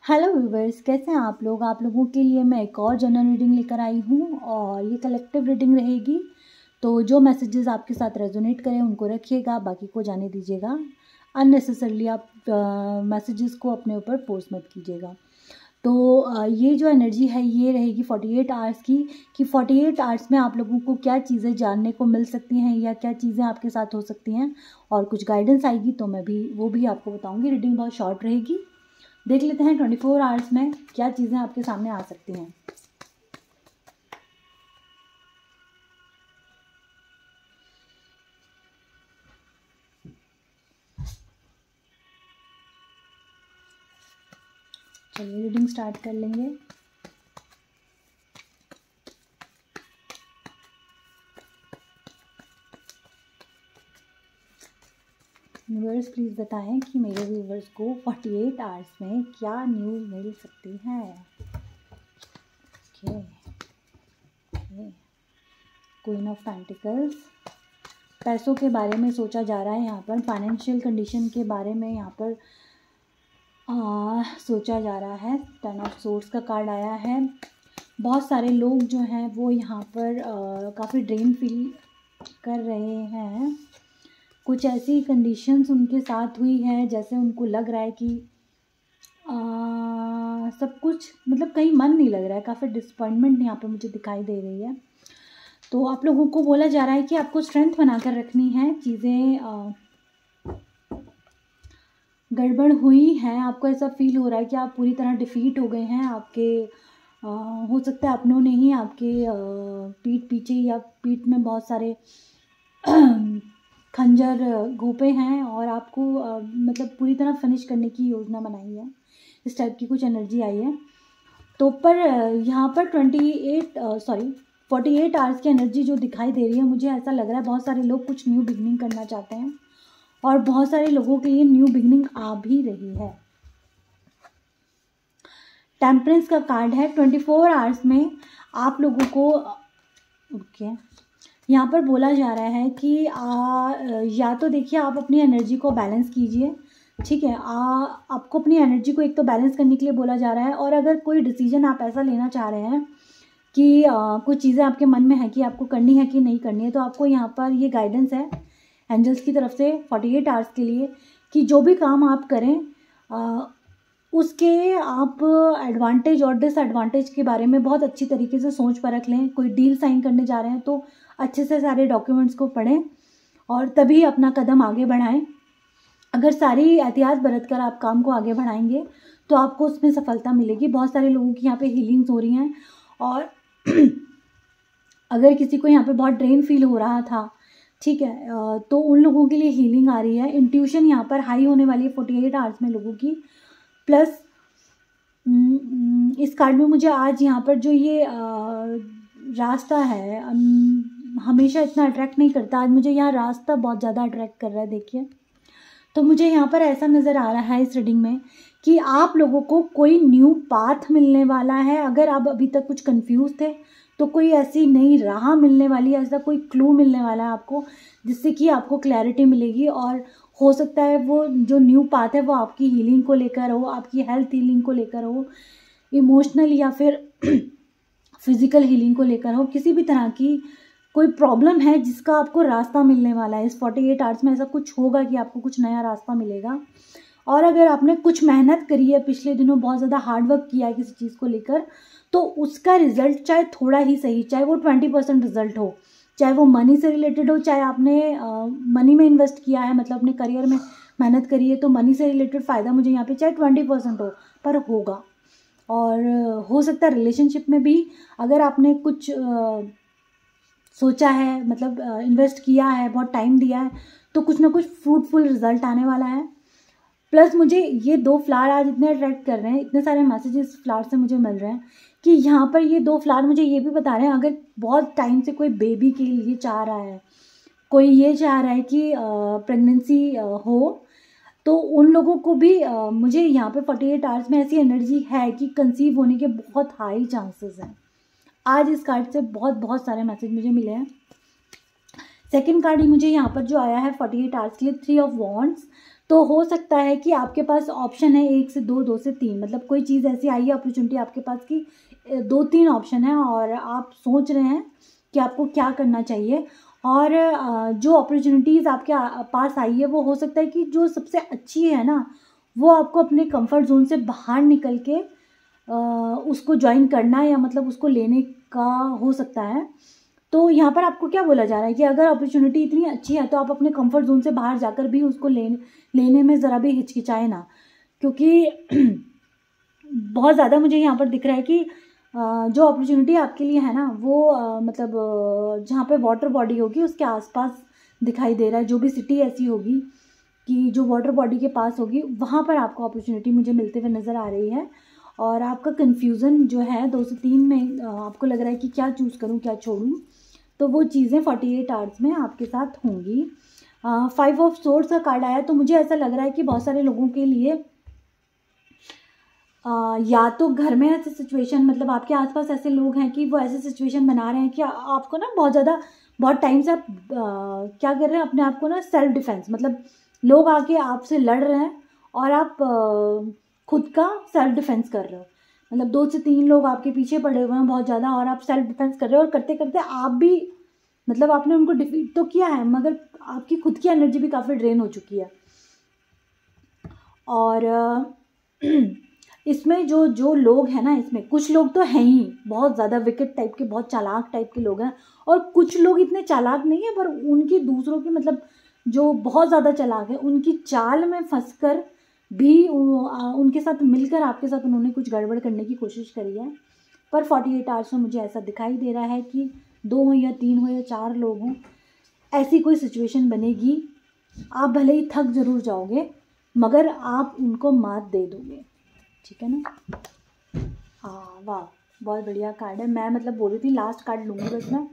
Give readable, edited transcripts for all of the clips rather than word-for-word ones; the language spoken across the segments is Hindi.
हेलो व्यूवर्स, कैसे हैं आप लोग। आप लोगों के लिए मैं एक और जनरल रीडिंग लेकर आई हूँ और ये कलेक्टिव रीडिंग रहेगी। तो जो मैसेजेस आपके साथ रेजोनेट करें उनको रखिएगा, बाकी को जाने दीजिएगा। अननेसेसरली आप मैसेजेस को अपने ऊपर फोर्स मत कीजिएगा। तो ये जो एनर्जी है ये रहेगी 48 आवर्स की, कि 48 आवर्स में आप लोगों को क्या चीज़ें जानने को मिल सकती हैं या क्या चीज़ें आपके साथ हो सकती हैं, और कुछ गाइडेंस आएगी तो मैं भी वो भी आपको बताऊँगी। रीडिंग बहुत शॉर्ट रहेगी। देख लेते हैं 24 आवर्स में क्या चीज़ें आपके सामने आ सकती हैं। चलिए रीडिंग स्टार्ट कर लेंगे। व्यूवर्स प्लीज़ बताएं कि मेरे व्यूवर्स को 48 आवर्स में क्या न्यूज़ मिल सकती है। ओके, क्वीन ऑफ पेंटिकल्स, पैसों के बारे में सोचा जा रहा है यहाँ पर। फाइनेंशियल कंडीशन के बारे में यहाँ पर सोचा जा रहा है। 10 ऑफ सोर्ड्स का कार्ड आया है। बहुत सारे लोग जो हैं वो यहाँ पर काफ़ी ड्रेन फील कर रहे हैं। कुछ ऐसी कंडीशंस उनके साथ हुई है जैसे उनको लग रहा है कि सब कुछ मतलब कहीं मन नहीं लग रहा है। काफ़ी डिसअपॉइंटमेंट यहाँ पे मुझे दिखाई दे रही है। तो आप लोगों को बोला जा रहा है कि आपको स्ट्रेंथ बनाकर रखनी है। चीज़ें गड़बड़ हुई हैं, आपको ऐसा फील हो रहा है कि आप पूरी तरह डिफीट हो गए हैं। आपके हो सकता है अपनों ने ही आपके पीठ पीछे या पीठ में बहुत सारे खंजर घोंपे हैं और आपको मतलब पूरी तरह फिनिश करने की योजना बनाई है। इस टाइप की कुछ एनर्जी आई है। तो पर यहाँ पर 48 आवर्स की एनर्जी जो दिखाई दे रही है, मुझे ऐसा लग रहा है बहुत सारे लोग कुछ न्यू बिगनिंग करना चाहते हैं और बहुत सारे लोगों के लिए न्यू बिगनिंग आ भी रही है। टेम्परेंस का कार्ड है। 24 आवर्स में आप लोगों को यहाँ पर बोला जा रहा है कि या तो देखिए आप अपनी एनर्जी को बैलेंस कीजिए, ठीक है। आपको अपनी एनर्जी को एक तो बैलेंस करने के लिए बोला जा रहा है, और अगर कोई डिसीजन आप ऐसा लेना चाह रहे हैं कि कुछ चीज़ें आपके मन में है कि आपको करनी है कि नहीं करनी है, तो आपको यहाँ पर ये गाइडेंस है एंजल्स की तरफ से 48 आवर्स के लिए कि जो भी काम आप करें उसके आप एडवांटेज और डिसएडवांटेज के बारे में बहुत अच्छी तरीके से सोच परख लें। कोई डील साइन करने जा रहे हैं तो अच्छे से सारे डॉक्यूमेंट्स को पढ़ें और तभी अपना कदम आगे बढ़ाएं। अगर सारी एहतियात बरत कर आप काम को आगे बढ़ाएंगे तो आपको उसमें सफलता मिलेगी। बहुत सारे लोगों की यहाँ पे हीलिंग्स हो रही हैं, और अगर किसी को यहाँ पे बहुत ड्रेन फील हो रहा था, ठीक है, तो उन लोगों के लिए हीलिंग आ रही है। इंट्यूशन यहाँ पर हाई होने वाली है 48 आवर्स में लोगों की। प्लस इस कार्ड में मुझे आज यहाँ पर जो ये रास्ता है हमेशा इतना अट्रैक्ट नहीं करता, आज मुझे यहाँ रास्ता बहुत ज़्यादा अट्रैक्ट कर रहा है। देखिए, तो मुझे यहाँ पर ऐसा नज़र आ रहा है इस रीडिंग में कि आप लोगों को कोई न्यू पाथ मिलने वाला है। अगर आप अभी तक कुछ कंफ्यूज थे तो कोई ऐसी नई राह मिलने वाली है, ऐसा कोई क्लू मिलने वाला है आपको, जिससे कि आपको क्लैरिटी मिलेगी। और हो सकता है वो जो न्यू पाथ है वो आपकी हीलिंग को लेकर हो, आपकी हेल्थ हीलिंग को लेकर हो, इमोशनल या फिर फिजिकल हीलिंग को लेकर हो। किसी भी तरह की कोई प्रॉब्लम है जिसका आपको रास्ता मिलने वाला है। इस 48 आवर्स में ऐसा कुछ होगा कि आपको कुछ नया रास्ता मिलेगा। और अगर आपने कुछ मेहनत करी है, पिछले दिनों बहुत ज़्यादा हार्डवर्क किया है किसी चीज़ को लेकर, तो उसका रिजल्ट चाहे थोड़ा ही सही, चाहे वो 20% रिजल्ट हो, चाहे वो मनी से रिलेटेड हो, चाहे आपने मनी में इन्वेस्ट किया है, मतलब अपने करियर में मेहनत करी है, तो मनी से रिलेटेड फ़ायदा मुझे यहाँ पे चाहे 20% हो पर होगा। और हो सकता है रिलेशनशिप में भी अगर आपने कुछ सोचा है, मतलब इन्वेस्ट किया है, बहुत टाइम दिया है, तो कुछ ना कुछ फ्रूटफुल रिजल्ट आने वाला है। प्लस मुझे ये 2 फ्लावर आज इतने अट्रैक्ट कर रहे हैं, इतने सारे मैसेजेस फ्लावर से मुझे मिल रहे हैं कि यहाँ पर ये 2 फ्लावर मुझे ये भी बता रहे हैं अगर बहुत टाइम से कोई बेबी के लिए चाह रहा है, कोई ये चाह रहा है कि प्रेगनेंसी हो, तो उन लोगों को भी मुझे यहाँ पे 48 आवर्स में ऐसी एनर्जी है कि कंसीव होने के बहुत हाई चांसेस हैं। आज इस कार्ड से बहुत सारे मैसेज मुझे मिले हैं। सेकंड कार्ड ही मुझे यहाँ पर जो आया है 48 आवर्स के लिए 3 ऑफ वॉन्ड्स। तो हो सकता है कि आपके पास ऑप्शन है 1 से 2, 2 से 3, मतलब कोई चीज़ ऐसी आई है अपॉर्चुनिटी आपके पास की 2-3 ऑप्शन है और आप सोच रहे हैं कि आपको क्या करना चाहिए। और जो अपॉर्चुनिटीज़ आपके पास आई है वो हो सकता है कि जो सबसे अच्छी है ना, वो आपको अपने कंफर्ट जोन से बाहर निकल के उसको ज्वाइन करना या मतलब उसको लेने का हो सकता है। तो यहाँ पर आपको क्या बोला जा रहा है कि अगर अपॉर्चुनिटी इतनी अच्छी है तो आप अपने कंफर्ट जोन से बाहर जाकर भी उसको लेने में ज़रा भी हिचकिचाए ना, क्योंकि बहुत ज़्यादा मुझे यहाँ पर दिख रहा है कि जो अपॉर्चुनिटी आपके लिए है ना वो मतलब जहाँ पे वाटर बॉडी होगी उसके आसपास दिखाई दे रहा है। जो भी सिटी ऐसी होगी कि जो वाटर बॉडी के पास होगी वहाँ पर आपको अपॉर्चुनिटी मुझे मिलते हुए नज़र आ रही है। और आपका कन्फ्यूज़न जो है 2 से 3 में आपको लग रहा है कि क्या चूज़ करूँ क्या छोड़ूँ, तो वो चीज़ें 48 आवर्स में आपके साथ होंगी। 5 ऑफ सोर्ड्स का कार्ड आया, तो मुझे ऐसा लग रहा है कि बहुत सारे लोगों के लिए या तो घर में ऐसे सिचुएशन, मतलब आपके आसपास ऐसे लोग हैं कि वो ऐसे सिचुएशन बना रहे हैं कि आपको ना बहुत टाइम से आप क्या कर रहे हैं, अपने आप को ना सेल्फ डिफेंस, मतलब लोग आके आपसे लड़ रहे हैं और आप खुद का सेल्फ डिफेंस कर रहे हो। मतलब 2 से 3 लोग आपके पीछे पड़े हुए हैं बहुत ज़्यादा और आप सेल्फ डिफेंस कर रहे हो और करते करते आप भी मतलब आपने उनको डिफीट तो किया है मगर आपकी खुद की एनर्जी भी काफ़ी ड्रेन हो चुकी है। और इसमें जो लोग हैं ना, इसमें कुछ लोग तो हैं ही बहुत ज़्यादा विकेट टाइप के, बहुत चालाक टाइप के लोग हैं, और कुछ लोग इतने चालाक नहीं है पर उनकी दूसरों की मतलब जो बहुत ज़्यादा चालाक है उनकी चाल में फंसकर भी उनके साथ मिलकर आपके साथ उन्होंने कुछ गड़बड़ करने की कोशिश करी है। पर 48 आवर्स में मुझे ऐसा दिखाई दे रहा है कि 2 हो या 3 हो या 4 लोग हों, ऐसी कोई सिचुएशन बनेगी। आप भले ही थक ज़रूर जाओगे मगर आप उनको मात दे दोगे, ठीक है ना। हाँ वाह, बहुत बढ़िया कार्ड है। मैं मतलब बोल रही थी लास्ट कार्ड लूँगी बस मैं।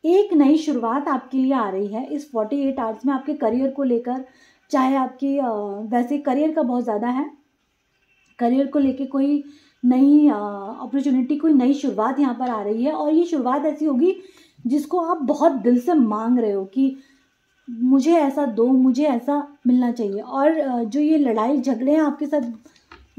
एक नई शुरुआत आपके लिए आ रही है इस 48 आवर्स में आपके करियर को लेकर। चाहे आपकी वैसे करियर का बहुत ज़्यादा है, करियर को लेके कोई नई अपॉर्चुनिटी, कोई नई शुरुआत यहाँ पर आ रही है और ये शुरुआत ऐसी होगी जिसको आप बहुत दिल से मांग रहे हो कि मुझे ऐसा दो, मुझे ऐसा मिलना चाहिए। और जो ये लड़ाई झगड़े हैं आपके साथ,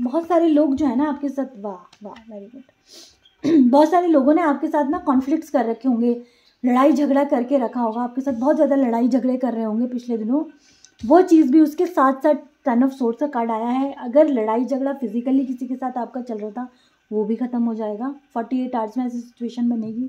बहुत सारे लोग जो है ना आपके साथ, वाह वाह वेरी गुड, बहुत सारे लोगों ने आपके साथ ना कॉन्फ्लिक्ट्स कर रखे होंगे, लड़ाई झगड़ा करके रखा होगा आपके साथ, बहुत ज़्यादा लड़ाई झगड़े कर रहे होंगे पिछले दिनों। वो चीज़ भी उसके साथ साथ 10 ऑफ सोर्ड्स का कार्ड आया है। अगर लड़ाई झगड़ा फिजिकली किसी के साथ आपका चल रहा था वो भी ख़त्म हो जाएगा। 48 आवर्स में ऐसी सिचुएशन बनेगी।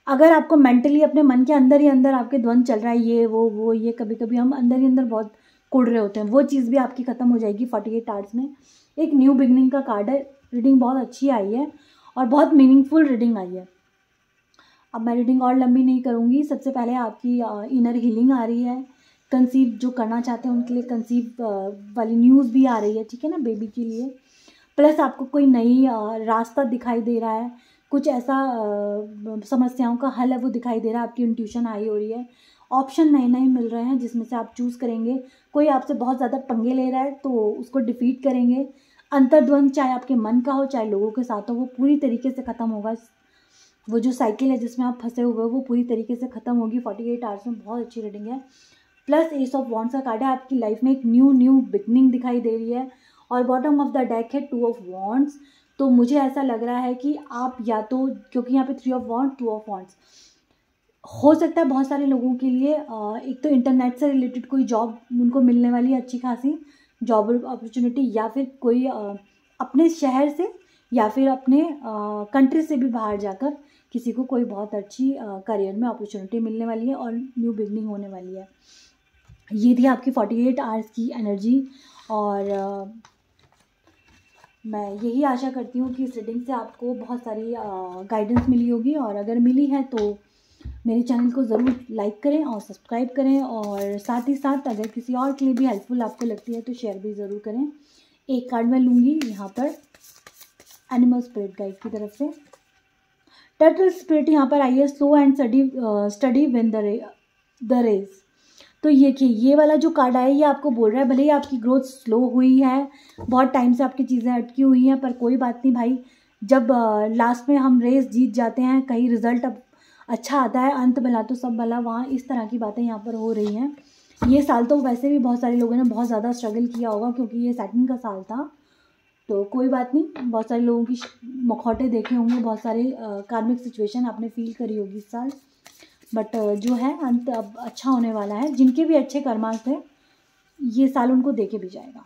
अगर आपको मेंटली अपने मन के अंदर ही अंदर आपके द्वंद चल रहा है, ये वो ये, कभी कभी हम अंदर ही अंदर बहुत कुड़ रहे होते हैं, वो चीज़ भी आपकी ख़त्म हो जाएगी 48 आवर्स में। एक न्यू बिगनिंग का कार्ड है। रीडिंग बहुत अच्छी आई है और बहुत मीनिंगफुल रीडिंग आई है। अब मैं रीडिंग और लंबी नहीं करूँगी। सबसे पहले आपकी इनर हीलिंग आ रही है। कंसीव जो करना चाहते हैं उनके लिए कंसीव वाली न्यूज़ भी आ रही है, ठीक है ना, बेबी के लिए। प्लस आपको कोई नई रास्ता दिखाई दे रहा है, कुछ ऐसा समस्याओं का हल है वो दिखाई दे रहा है। आपकी इंट्यूशन हाई हो रही है। ऑप्शन नए नए मिल रहे हैं जिसमें से आप चूज़ करेंगे। कोई आपसे बहुत ज़्यादा पंगे ले रहा है तो उसको डिफीट करेंगे। अंतर्द्वंद चाहे आपके मन का हो चाहे लोगों के साथ हो, वो पूरी तरीके से ख़त्म होगा। वो जो साइकिल है जिसमें आप फंसे हुए हो वो पूरी तरीके से ख़त्म होगी 48 आवर्स में। बहुत अच्छी रीडिंग है। प्लस एस ऑफ वॉन्ड्स का कार्ड है। आपकी लाइफ में एक न्यू बिगनिंग दिखाई दे रही है। और बॉटम ऑफ द डेक है 2 ऑफ वॉन्ड्स। तो मुझे ऐसा लग रहा है कि आप या तो, क्योंकि यहाँ पे 3 ऑफ वॉन्ड 2 ऑफ वॉन्ड्स, हो सकता है बहुत सारे लोगों के लिए एक तो इंटरनेट से रिलेटेड कोई जॉब उनको मिलने वाली है, अच्छी खासी जॉब अपॉर्चुनिटी, या फिर कोई अपने शहर से या फिर अपने कंट्री से भी बाहर जाकर किसी को कोई बहुत अच्छी करियर में अपॉर्चुनिटी मिलने वाली है और न्यू बिगनिंग होने वाली है। ये थी आपकी 48 आवर्स की एनर्जी। और मैं यही आशा करती हूँ कि इस रीडिंग से आपको बहुत सारी गाइडेंस मिली होगी। और अगर मिली है तो मेरे चैनल को ज़रूर लाइक करें और सब्सक्राइब करें, और साथ ही साथ अगर किसी और के लिए भी हेल्पफुल आपको लगती है तो शेयर भी ज़रूर करें। एक कार्ड मैं लूँगी यहाँ पर एनिमल स्पिरिट गाइड की तरफ से। टर्टल स्पिरिट यहाँ पर आई है। Slow and steady win the race. तो ये वाला जो कार्ड आया ये आपको बोल रहा है भले ही आपकी ग्रोथ स्लो हुई है, बहुत टाइम से आपकी चीज़ें अटकी हुई हैं, पर कोई बात नहीं भाई। जब लास्ट में हम रेस जीत जाते हैं, कहीं रिजल्ट अब अच्छा आता है, अंत भला तो सब भला, वहाँ इस तरह की बातें यहाँ पर हो रही हैं। ये साल तो वैसे भी बहुत सारे लोगों ने बहुत ज़्यादा स्ट्रगल किया होगा, क्योंकि ये सैटर्न का साल था। तो कोई बात नहीं, बहुत सारे लोगों की मखौटे देखे होंगे, बहुत सारे कार्मिक सिचुएशन आपने फील करी होगी इस साल, बट जो है अंत अब अच्छा होने वाला है। जिनके भी अच्छे कर्मास थे ये साल उनको देके भी जाएगा।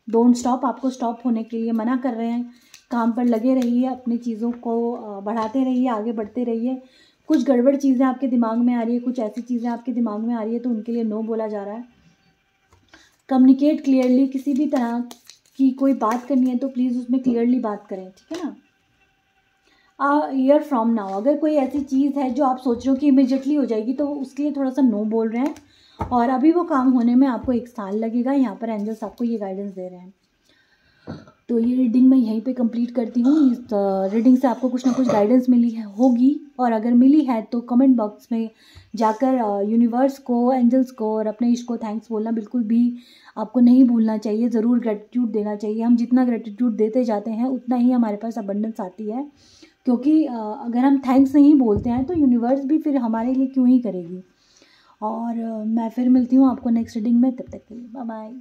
डोंट स्टॉप, आपको स्टॉप होने के लिए मना कर रहे हैं। काम पर लगे रहिए, अपनी चीज़ों को बढ़ाते रहिए, आगे बढ़ते रहिए। कुछ गड़बड़ चीज़ें आपके दिमाग में आ रही है, कुछ ऐसी चीज़ें आपके दिमाग में आ रही है तो उनके लिए नो बोला जा रहा है। कम्युनिकेट क्लियरली, किसी भी तरह की कोई बात करनी है तो प्लीज़ उसमें क्लियरली बात करें, ठीक है ना। ईयर फ्रॉम नाउ, अगर कोई ऐसी चीज़ है जो आप सोच रहे हो कि इमिजिएटली हो जाएगी तो उसके लिए थोड़ा सा नो बोल रहे हैं, और अभी वो काम होने में आपको 1 साल लगेगा। यहाँ पर एंजल्स आपको ये गाइडेंस दे रहे हैं। तो ये रीडिंग मैं यहीं पे कंप्लीट करती हूँ। इस रीडिंग से आपको कुछ ना कुछ गाइडेंस मिली है होगी, और अगर मिली है तो कमेंट बॉक्स में जाकर यूनिवर्स को, एंजल्स को और अपने ईश्वर को थैंक्स बोलना बिल्कुल भी आपको नहीं भूलना चाहिए। ज़रूर ग्रेटिट्यूड देना चाहिए। हम जितना ग्रेटिट्यूड देते जाते हैं उतना ही हमारे पास अबंडेंस आती है, क्योंकि अगर हम थैंक्स नहीं बोलते हैं तो यूनिवर्स भी फिर हमारे लिए क्यों ही करेगी। और मैं फिर मिलती हूँ आपको नेक्स्ट रीडिंग में, तब तक के लिए बाय बाय।